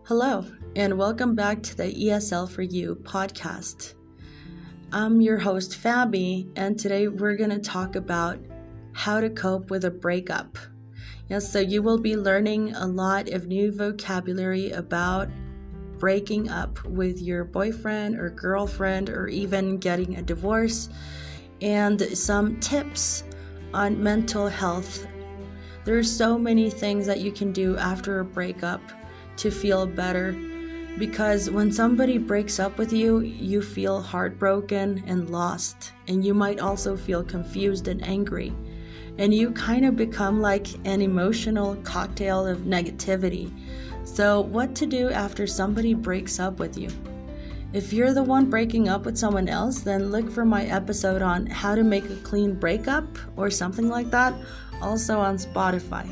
Hello, and welcome back to the ESL for You podcast. I'm your host, Fabi, and today we're going to talk about how to cope with a breakup. Yes, so you will be learning a lot of new vocabulary about breaking up with your boyfriend or girlfriend or even getting a divorce, and some tips on mental health. There's so many things that you can do after a breakup to feel better, because when somebody breaks up with you, you feel heartbroken and lost, and you might also feel confused and angry, and you kind of become like an emotional cocktail of negativity. So what to do after somebody breaks up with you? If you're the one breaking up with someone else, then look for my episode on how to make a clean breakup or something like that, also on Spotify.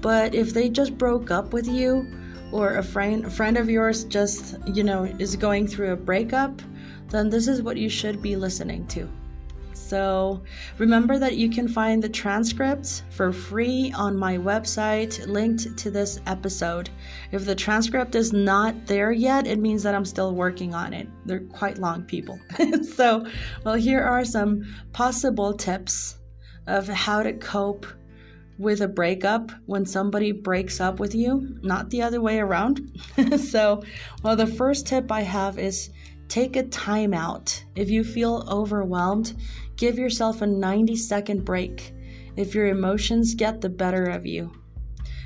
But if they just broke up with you, or a friend of yours just, is going through a breakup, then this is what you should be listening to. So remember that you can find the transcripts for free on my website linked to this episode. If the transcript is not there yet, it means that I'm still working on it. They're quite long, people. So, here are some possible tips of how to cope with a breakup when somebody breaks up with you, not the other way around. So, the first tip I have is take a time out. If you feel overwhelmed, give yourself a 90-second break if your emotions get the better of you.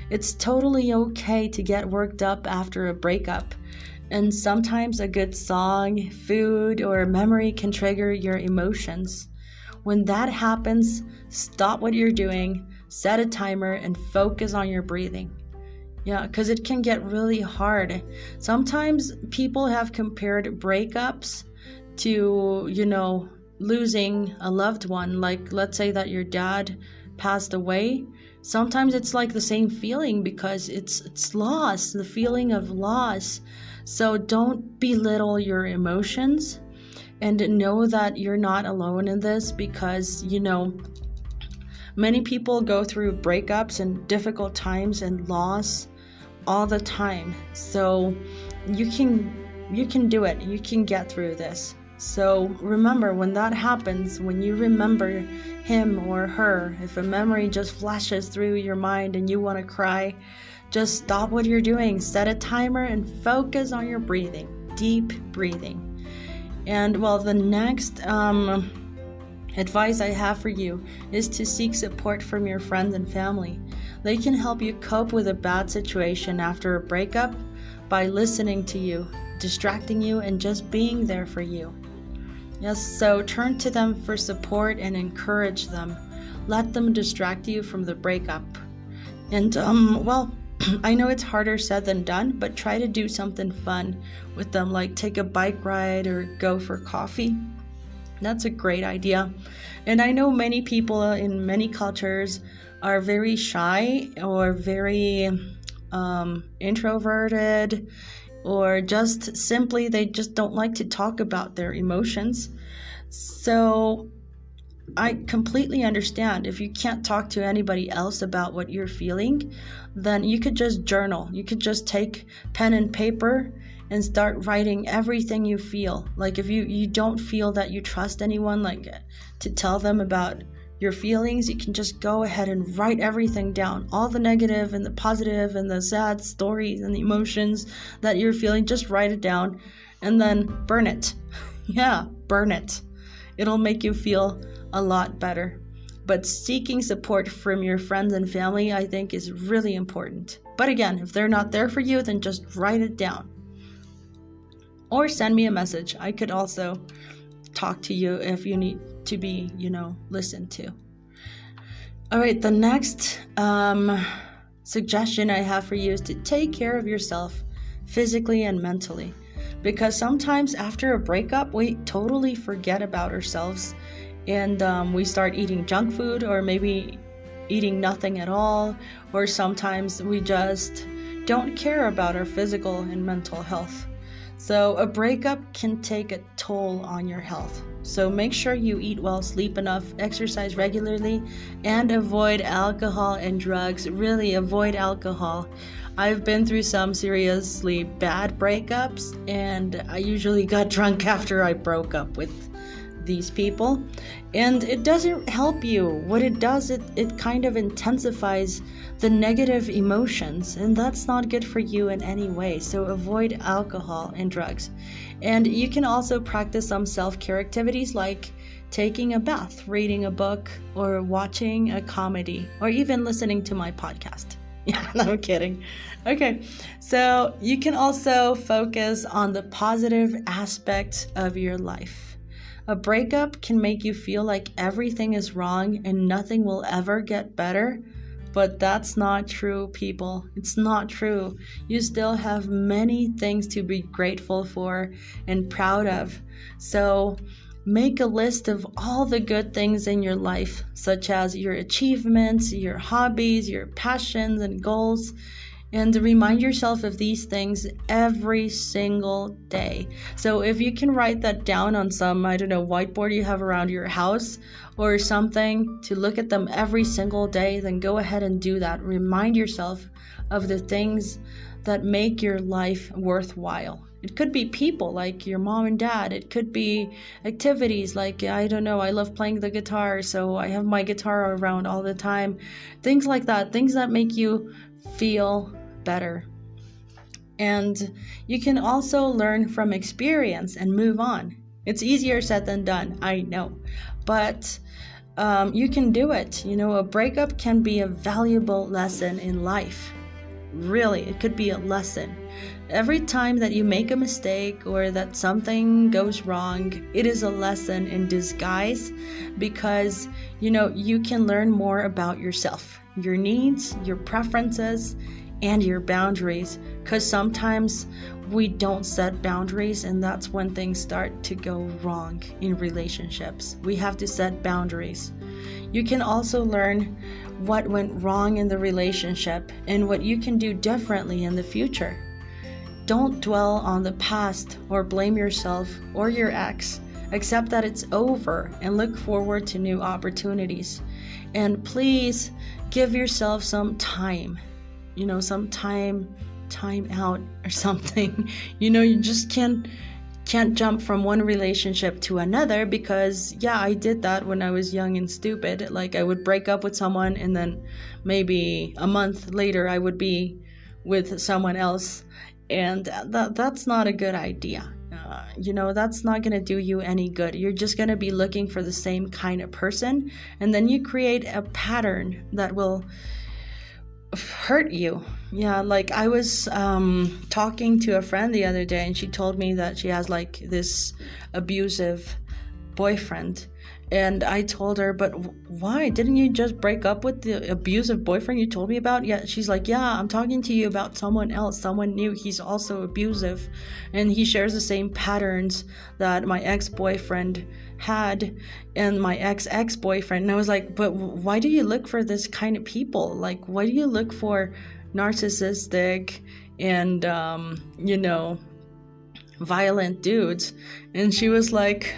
It's totally okay to get worked up after a breakup, and sometimes a good song, food, or memory can trigger your emotions. When that happens, stop what you're doing, set a timer, and focus on your breathing. Because it can get really hard. Sometimes people have compared breakups to, losing a loved one. Like, let's say that your dad passed away. Sometimes it's like the same feeling because it's loss, the feeling of loss. So don't belittle your emotions, and know that you're not alone in this, because, many people go through breakups and difficult times and loss all the time. So you can do it. You can get through this. So remember, when that happens, when you remember him or her, if a memory just flashes through your mind and you want to cry, just stop what you're doing, set a timer, and focus on your breathing, deep breathing. And the next advice I have for you is to seek support from your friends and family. They can help you cope with a bad situation after a breakup by listening to you, distracting you, and just being there for you. Yes, so turn to them for support and encourage them. Let them distract you from the breakup. And I know it's harder said than done, but try to do something fun with them, like take a bike ride or go for coffee. That's a great idea. And I know many people in many cultures are very shy or very introverted, or just simply they just don't like to talk about their emotions. So I completely understand. If you can't talk to anybody else about what you're feeling, then you could just journal. You could just take pen and paper and start writing everything you feel. Like, if you don't feel that you trust anyone, like, to tell them about your feelings, you can just go ahead and write everything down. All the negative and the positive and the sad stories and the emotions that you're feeling, just write it down and then burn it. Burn it. It'll make you feel a lot better. But seeking support from your friends and family, I think, is really important. But again, if they're not there for you, then just write it down. Or send me a message. I could also talk to you if you need to be, listened to. All right, the next suggestion I have for you is to take care of yourself physically and mentally. Because sometimes after a breakup, we totally forget about ourselves, and we start eating junk food, or maybe eating nothing at all, or sometimes we just don't care about our physical and mental health. So a breakup can take a toll on your health. So make sure you eat well, sleep enough, exercise regularly, and avoid alcohol and drugs. Really avoid alcohol. I've been through some seriously bad breakups, and I usually got drunk after I broke up with these people, and it doesn't help you. What it does, it kind of intensifies the negative emotions, and that's not good for you in any way. So avoid alcohol and drugs. And you can also practice some self-care activities like taking a bath, reading a book, or watching a comedy, or even listening to my podcast. Yeah, no, I'm kidding. Okay, so you can also focus on the positive aspects of your life. A breakup can make you feel like everything is wrong and nothing will ever get better, but that's not true, people. It's not true. You still have many things to be grateful for and proud of. So make a list of all the good things in your life, such as your achievements, your hobbies, your passions and goals, and remind yourself of these things every single day. So if you can write that down on some, whiteboard you have around your house or something to look at them every single day, then go ahead and do that. Remind yourself of the things that make your life worthwhile. It could be people like your mom and dad. It could be activities like, I love playing the guitar, so I have my guitar around all the time. Things like that, things that make you feel better. And you can also learn from experience and move on. It's easier said than done, I know, but you can do it. A breakup can be a valuable lesson in life. Really, it could be a lesson. Every time that you make a mistake or that something goes wrong, it is a lesson in disguise, because you can learn more about yourself, your needs, your preferences, and your boundaries, because sometimes we don't set boundaries, and that's when things start to go wrong in relationships. We have to set boundaries. You can also learn what went wrong in the relationship and what you can do differently in the future. Don't dwell on the past or blame yourself or your ex. Accept that it's over and look forward to new opportunities. And please give yourself some time, some time out or something. You just can't jump from one relationship to another, because I did that when I was young and stupid. Like, I would break up with someone and then maybe a month later I would be with someone else, and that's not a good idea. That's not going to do you any good. You're just going to be looking for the same kind of person, and then you create a pattern that will hurt you. Like I was talking to a friend the other day, and she told me that she has like this abusive boyfriend, and I told her, but why didn't you just break up with the abusive boyfriend you told me about? She's like, I'm talking to you about someone else, someone new. He's also abusive, and he shares the same patterns that my ex-boyfriend had and my ex-boyfriend. And I was like, but why do you look for this kind of people? Like, why do you look for narcissistic and violent dudes? And she was like,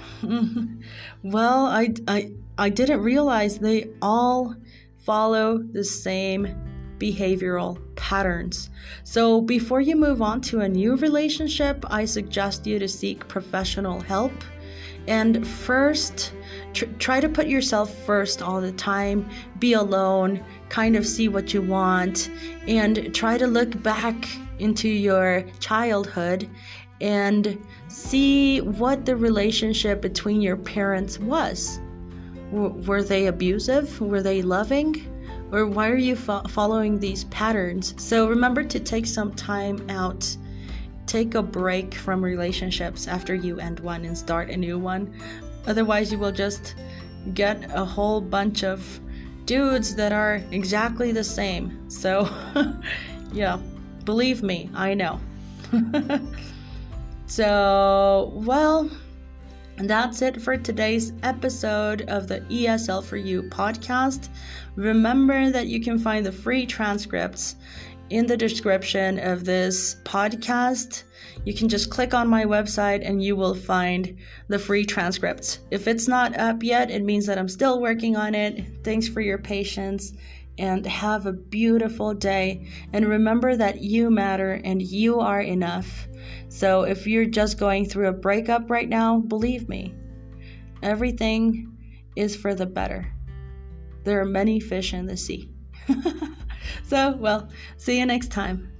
well, I didn't realize they all follow the same behavioral patterns. So before you move on to a new relationship, I suggest you to seek professional help. And first, try to put yourself first all the time. Be alone, kind of see what you want, and try to look back into your childhood and see what the relationship between your parents was. Were they abusive? Were they loving? Or why are you following these patterns? So remember to take some time out. Take a break from relationships after you end one and start a new one. Otherwise, you will just get a whole bunch of dudes that are exactly the same. So, believe me, I know. So, well, that's it for today's episode of the ESL for You podcast. Remember that you can find the free transcripts in the description of this podcast. You can just click on my website and you will find the free transcripts. If it's not up yet, it means that I'm still working on it. Thanks for your patience and have a beautiful day. And remember that you matter and you are enough. So if you're just going through a breakup right now, believe me, everything is for the better. There are many fish in the sea. So, well, see you next time.